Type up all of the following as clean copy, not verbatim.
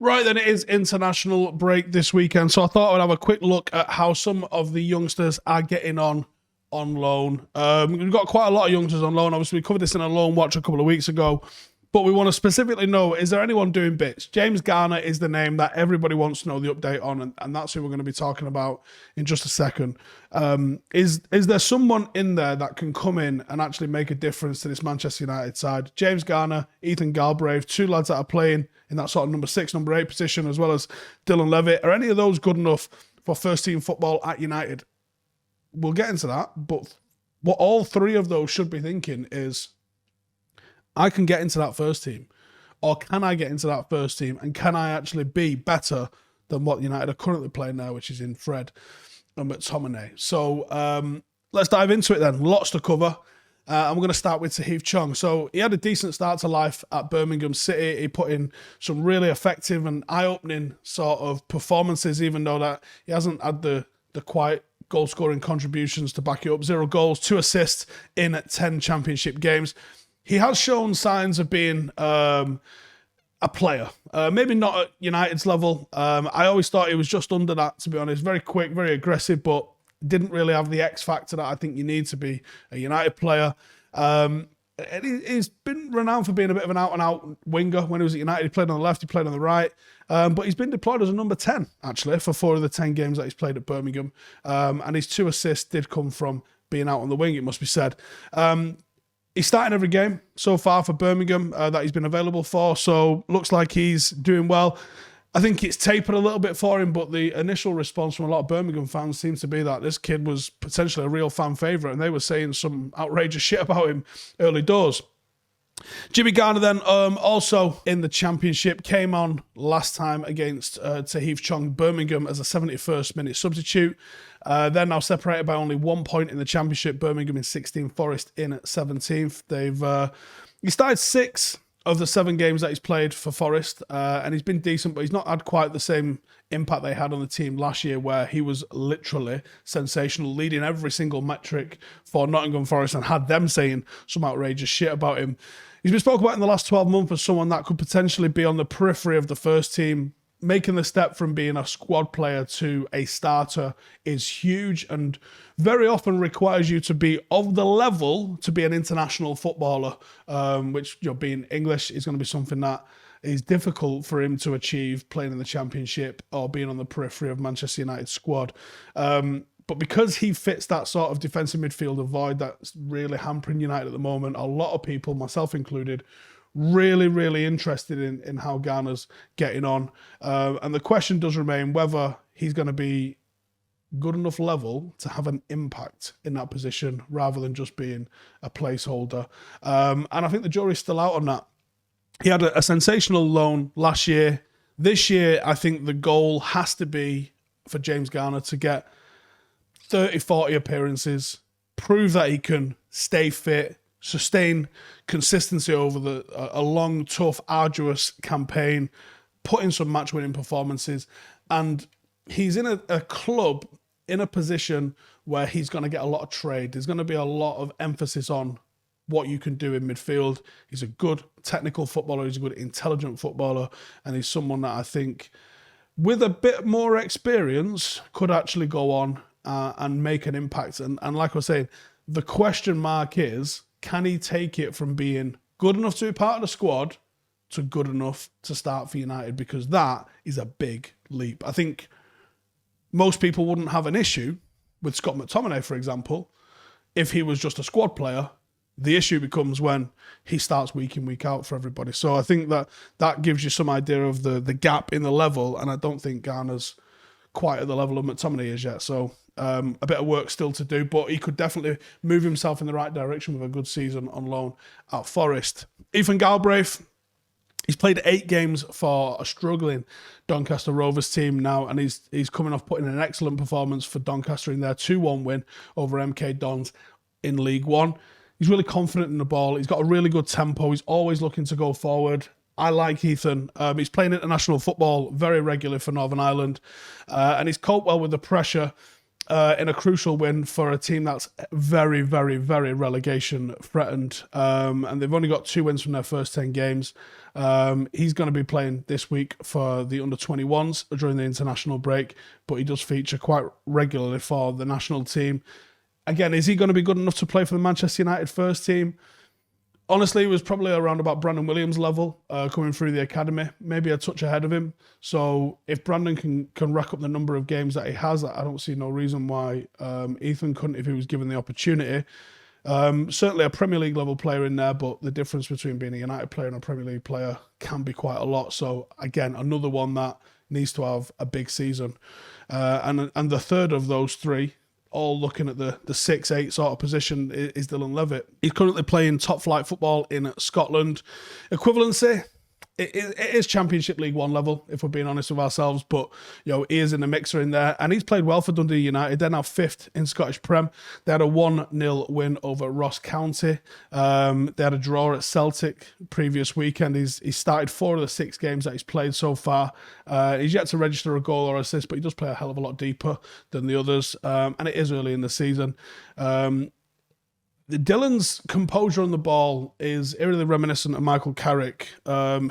Right, then it is international break this weekend, so I thought I'd have a quick look at how some of the youngsters are getting on loan. We've got quite a lot of youngsters on loan. Obviously, we covered this in a loan watch a couple of weeks ago, but we want to specifically know, is there anyone doing bits? James Garner is the name that everybody wants to know the update on, and that's who we're going to be talking about in just a second. Is there someone in there that can come in and actually make a difference to this Manchester United side? James Garner, Ethan Galbraith, two lads that are playing in that sort of number 6, number 8 position, as well as Dylan Levitt. Are any of those good enough for first team football at United? We'll get into that, but what all three of those should be thinking is, I can get into that first team, or can I get into that first team, and can I actually be better than what United are currently playing now, which is in Fred and McTominay. So let's dive into it then. Lots to cover. And we're going to start with Tahith Chong. So he had a decent start to life at Birmingham City. He put in some really effective and eye-opening sort of performances, even though that he hasn't had the quite goal-scoring contributions to back it up. 0 goals, 2 assists in 10 championship games. He has shown signs of being a player. Maybe not at United's level. I always thought he was just under that, to be honest. Very quick, very aggressive, but didn't really have the X factor that I think you need to be a United player. And he's been renowned for being a bit of an out-and-out winger. When he was at United, he played on the left, he played on the right. But he's been deployed as a number 10, actually, for 4 of the 10 games that he's played at Birmingham. And his 2 assists did come from being out on the wing, it must be said. He's starting every game so far for Birmingham that he's been available for, so looks like he's doing well. I think it's tapered a little bit for him, but the initial response from a lot of Birmingham fans seems to be that this kid was potentially a real fan favourite, and they were saying some outrageous shit about him early doors. Jimmy Garner then, also in the Championship, came on last time against Tahith Chong Birmingham as a 71st minute substitute. They're now separated by only 1 point in the Championship. Birmingham in 16th, Forest in 17th. He started 6 of the 7 games that he's played for Forest, and he's been decent, but he's not had quite the same impact they had on the team last year, where he was literally sensational, leading every single metric for Nottingham Forest and had them saying some outrageous shit about him. He's been spoken about in the last 12 months as someone that could potentially be on the periphery of the first team. Making the step from being a squad player to a starter is huge and very often requires you to be of the level to be an international footballer, which, being English is going to be something that is difficult for him to achieve playing in the Championship or being on the periphery of Manchester United's squad. But because he fits that sort of defensive midfielder void that's really hampering United at the moment, a lot of people, myself included, really, really interested in how Garner's getting on. And the question does remain whether he's going to be good enough level to have an impact in that position rather than just being a placeholder. And I think the jury's still out on that. He had a sensational loan last year. This year, I think the goal has to be for James Garner to get 30, 40 appearances, prove that he can stay fit, sustain consistency over a long, tough, arduous campaign, put in some match-winning performances, and he's in a club, in a position where he's going to get a lot of trade. There's going to be a lot of emphasis on what you can do in midfield. He's a good technical footballer, he's a good intelligent footballer, and he's someone that I think, with a bit more experience, could actually go on and make an impact. And like I was saying, the question mark is, can he take it from being good enough to be part of the squad to good enough to start for United? Because that is a big leap. I think most people wouldn't have an issue with Scott McTominay, for example, if he was just a squad player. The issue becomes when he starts week in, week out for everybody. So I think that gives you some idea of the gap in the level, and I don't think Garner's quite at the level of McTominay is yet. So a bit of work still to do, but he could definitely move himself in the right direction with a good season on loan at Forest. Ethan Galbraith, he's played 8 games for a struggling Doncaster Rovers team now, and he's coming off putting in an excellent performance for Doncaster in their 2-1 win over MK Dons in League One. He's really confident in the ball. He's got a really good tempo. He's always looking to go forward. I like Ethan. He's playing international football very regularly for Northern Ireland, and he's coped well with the pressure in a crucial win for a team that's very, very, very relegation threatened. And they've only got 2 wins from their first 10 games. He's going to be playing this week for the under-21s during the international break, but he does feature quite regularly for the national team. Again, is he going to be good enough to play for the Manchester United first team? Honestly, it was probably around about Brandon Williams' level coming through the academy, maybe a touch ahead of him. So if Brandon can rack up the number of games that he has, I don't see no reason why Ethan couldn't if he was given the opportunity. Certainly a Premier League level player in there, but the difference between being a United player and a Premier League player can be quite a lot. So again, another one that needs to have a big season. And the third of those 3, all looking at the 6-8 sort of position, is Dylan Levitt. He's currently playing top flight football in Scotland. Equivalency, it is Championship League 1 level, if we're being honest with ourselves, but he is in the mixer in there, and he's played well for Dundee United. They're now 5th in Scottish Prem. They had a 1-0 win over Ross County. They had a draw at Celtic previous weekend. He's started 4 of the 6 games that he's played so far. He's yet to register a goal or assist, but he does play a hell of a lot deeper than the others, and it is early in the season. Dylan's composure on the ball is eerily reminiscent of Michael Carrick.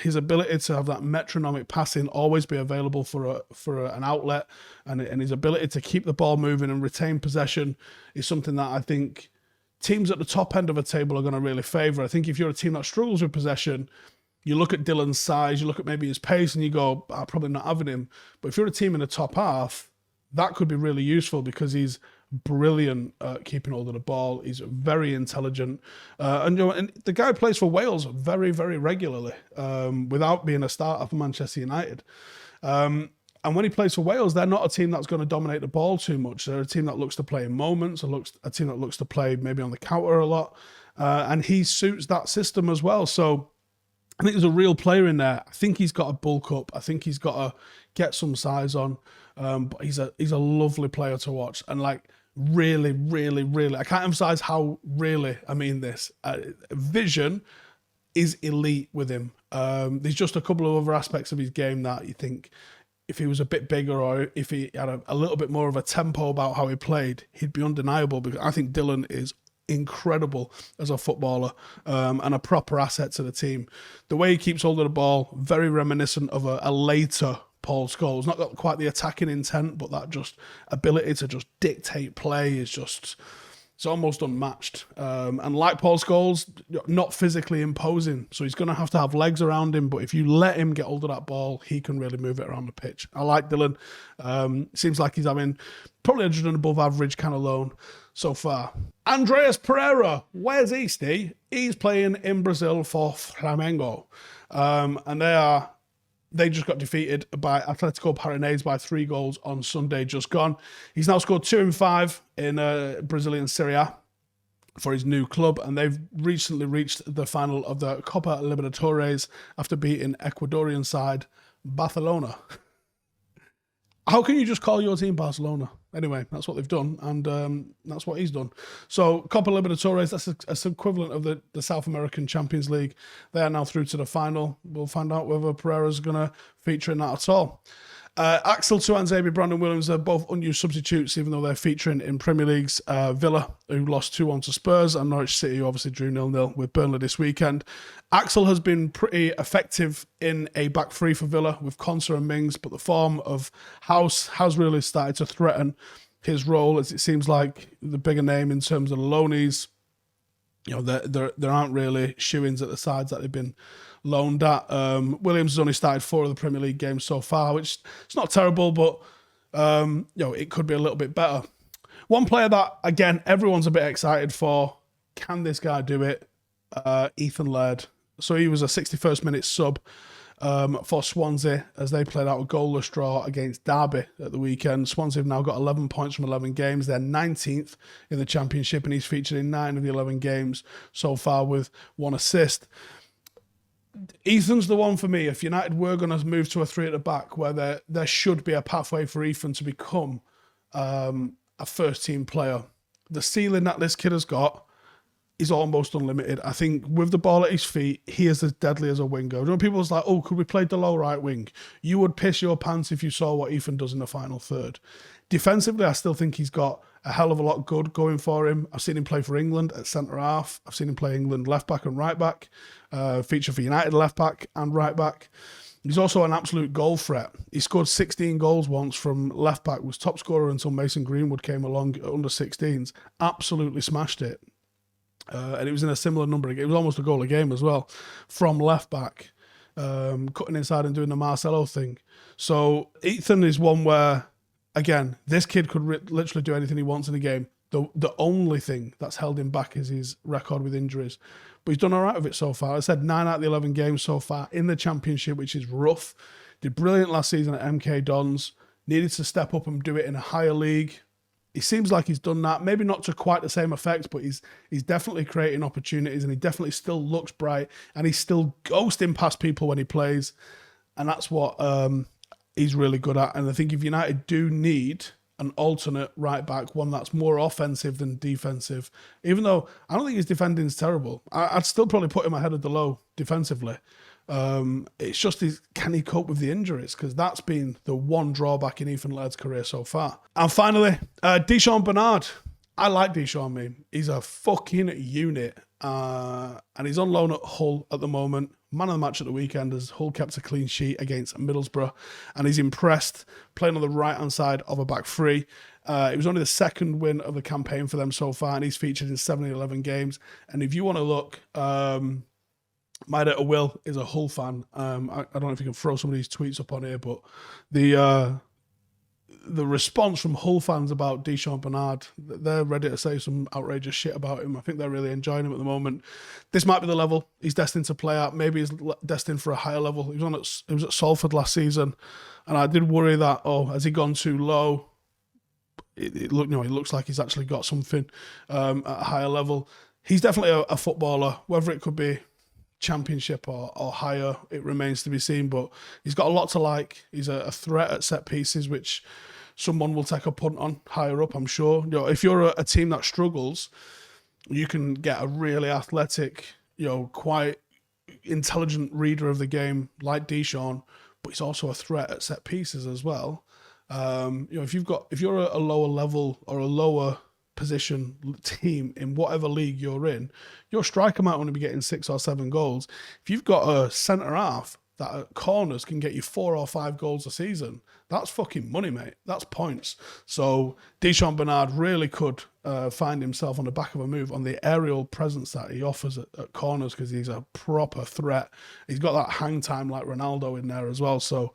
His ability to have that metronomic passing, always be available for an outlet, and his ability to keep the ball moving and retain possession is something that I think teams at the top end of a table are going to really favour. I think if you're a team that struggles with possession, you look at Dylan's size, you look at maybe his pace, and you go, I'm probably not having him. But if you're a team in the top half, that could be really useful because he's brilliant at keeping hold of the ball. He's very intelligent, and the guy plays for Wales very, very regularly without being a starter for Manchester United. And when he plays for Wales, they're not a team that's going to dominate the ball too much. They're a team that looks to play in moments, a team that looks to play maybe on the counter a lot, and he suits that system as well. So I think there's a real player in there. I think he's got to bulk up. I think he's got to get some size on. But he's a lovely player to watch, and really, really, really, I can't emphasize how really I mean this. Vision is elite with him. There's just a couple of other aspects of his game that you think if he was a bit bigger or if he had a little bit more of a tempo about how he played, he'd be undeniable. Because I think Dylan is incredible as a footballer and a proper asset to the team. The way he keeps hold of the ball, very reminiscent of a later Paul Scholes. Not got quite the attacking intent, but that just ability to just dictate play is just, it's almost unmatched. And like Paul Scholes, not physically imposing. So he's going to have legs around him, but if you let him get hold of that ball, he can really move it around the pitch. I like Dylan. Seems like he's having probably an above average kind of loan so far. Andreas Pereira, where's Easty? He's playing in Brazil for Flamengo. And they just got defeated by Atletico Paranaense by 3 goals on Sunday just gone. He's now scored 2 and 5 in Brazilian Serie A for his new club, and they've recently reached the final of the Copa Libertadores after beating Ecuadorian side Barcelona. How can you just call your team Barcelona? Anyway, that's what they've done, and that's what he's done. So, Copa Libertadores, that's equivalent of the South American Champions League. They are now through to the final. We'll find out whether Pereira's going to feature in that at all. Axel Tuanzebe, Brandon Williams are both unused substitutes, even though they're featuring in Premier League's Villa, who lost 2-1 to Spurs, and Norwich City, who obviously drew 0-0 with Burnley this weekend. Axel has been pretty effective in a back three for Villa with Konsa and Mings, but the form of House has really started to threaten his role, as it seems like the bigger name in terms of the loanees. There aren't really shoo-ins at the sides that they've been loaned at. Williams has only started 4 of the Premier League games so far, which it's not terrible, but it could be a little bit better. One player that, again, everyone's a bit excited for. Can this guy do it? Ethan Laird. So he was a 61st minute sub for Swansea as they played out a goalless draw against Derby at the weekend. Swansea have now got 11 points from 11 games. They're 19th in the Championship, and he's featured in 9 of the 11 games so far with 1 assist. Ethan's the one for me. If United were going to move to a 3 at the back, where there should be a pathway for Ethan to become a first-team player. The ceiling that this kid has got, is almost unlimited. I think with the ball at his feet, he is as deadly as a winger. You know, people was like, oh, could we play the low right wing? You would piss your pants if you saw what Ethan does in the final third. Defensively, I still think he's got a hell of a lot good going for him. I've seen him play for England at centre-half. I've seen him play England left-back and right-back. Feature for United left-back and right-back. He's also an absolute goal threat. He scored 16 goals once from left-back, was top scorer until Mason Greenwood came along at under 16s. Absolutely smashed it. And it was in a similar number. It was almost a goal a game as well from left-back, cutting inside and doing the Marcelo thing. So Ethan is one where, again, this kid could literally do anything he wants in a game. The only thing that's held him back is his record with injuries. But he's done all right with it so far. I said 9 out of the 11 games so far in the Championship, which is rough. Did brilliant last season at MK Dons. Needed to step up and do it in a higher league. He seems like he's done that. Maybe not to quite the same effect, but he's definitely creating opportunities, and he definitely still looks bright, and he's still ghosting past people when he plays. And that's what he's really good at. And I think if United do need an alternate right back, one that's more offensive than defensive, even though I don't think his defending is terrible, I'd still probably put him ahead of Delo defensively. It's just can he cope with the injuries? Because that's been the one drawback in Ethan Laird's career so far. And finally, Deshaun Bernard. I like Deshaun, man. He's a fucking unit. And he's on loan at Hull at the moment. Man of the match at the weekend as Hull kept a clean sheet against Middlesbrough. And he's impressed, playing on the right-hand side of a back three. It was only the second win of the campaign for them so far, and he's featured in 7 of 11 games. And if you want to look, my daughter Will is a Hull fan. I don't know if you can throw some of these tweets up on here, but the response from Hull fans about Deshaun Bernard, they're ready to say some outrageous shit about him. I think they're really enjoying him at the moment. This might be the level he's destined to play at. Maybe he's destined for a higher level. He was at Salford last season, and I did worry that, has he gone too low? It looks like he's actually got something at a higher level. He's definitely a footballer, whether it could be Championship or higher, it remains to be seen, but he's got a lot to like. He's a threat at set pieces, which someone will take a punt on higher up, I'm sure. If you're a team that struggles, you can get a really athletic, quite intelligent reader of the game like Deshaun, but he's also a threat at set pieces as well. If you're a lower level or a lower position team in whatever league you're in, your striker might only be getting 6 or 7 goals. If you've got a centre half that at corners can get you 4 or 5 goals a season, that's fucking money, mate. That's points. So Deshaun Bernard really could find himself on the back of a move on the aerial presence that he offers at corners, because he's a proper threat. He's got that hang time like Ronaldo in there as well. So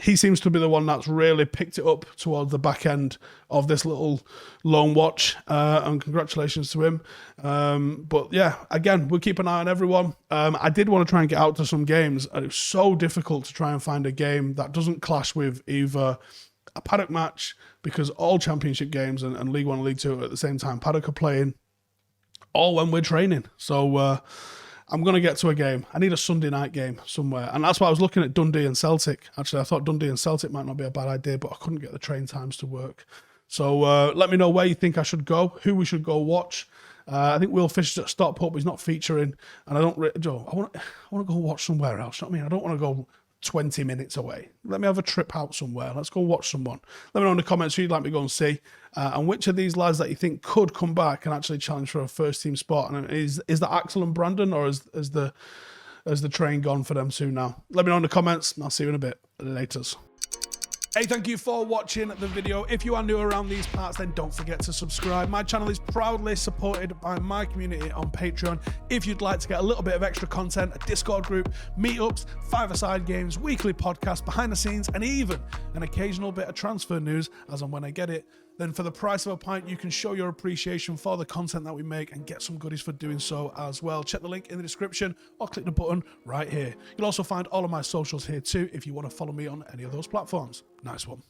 he seems to be the one that's really picked it up towards the back end of this little loan watch, and congratulations to him. But yeah, again, we'll keep an eye on everyone. I did want to try and get out to some games, and it's so difficult to try and find a game that doesn't clash with either a Paddock match, because all Championship games and League One and League Two at the same time, Paddock are playing, all when we're training. So I'm going to get to a game. I need a Sunday night game somewhere. And that's why I was looking at Dundee and Celtic. Actually, I thought Dundee and Celtic might not be a bad idea, but I couldn't get the train times to work. So let me know where you think I should go, who we should go watch. I think Will Fisher's at Stockport, but he's not featuring. And I want to go watch somewhere else. You know what I mean? I don't want to go 20 minutes away. Let me have a trip out somewhere. Let's go watch someone. Let me know in the comments who you'd like me to go and see, and which of these lads that you think could come back and actually challenge for a first team spot. And is that Axel and Brandon, or is the train gone for them soon now? Let me know in the comments, and I'll see you in a bit. Laters. Hey, thank you for watching the video. If you are new around these parts, then don't forget to subscribe. My channel is proudly supported by my community on Patreon. If you'd like to get a little bit of extra content, a Discord group, meetups, 5-a-side games, weekly podcasts, behind the scenes, and even an occasional bit of transfer news as and when I get it, then for the price of a pint, you can show your appreciation for the content that we make and get some goodies for doing so as well. Check the link in the description or click the button right here. You'll also find all of my socials here too if you want to follow me on any of those platforms. Nice one.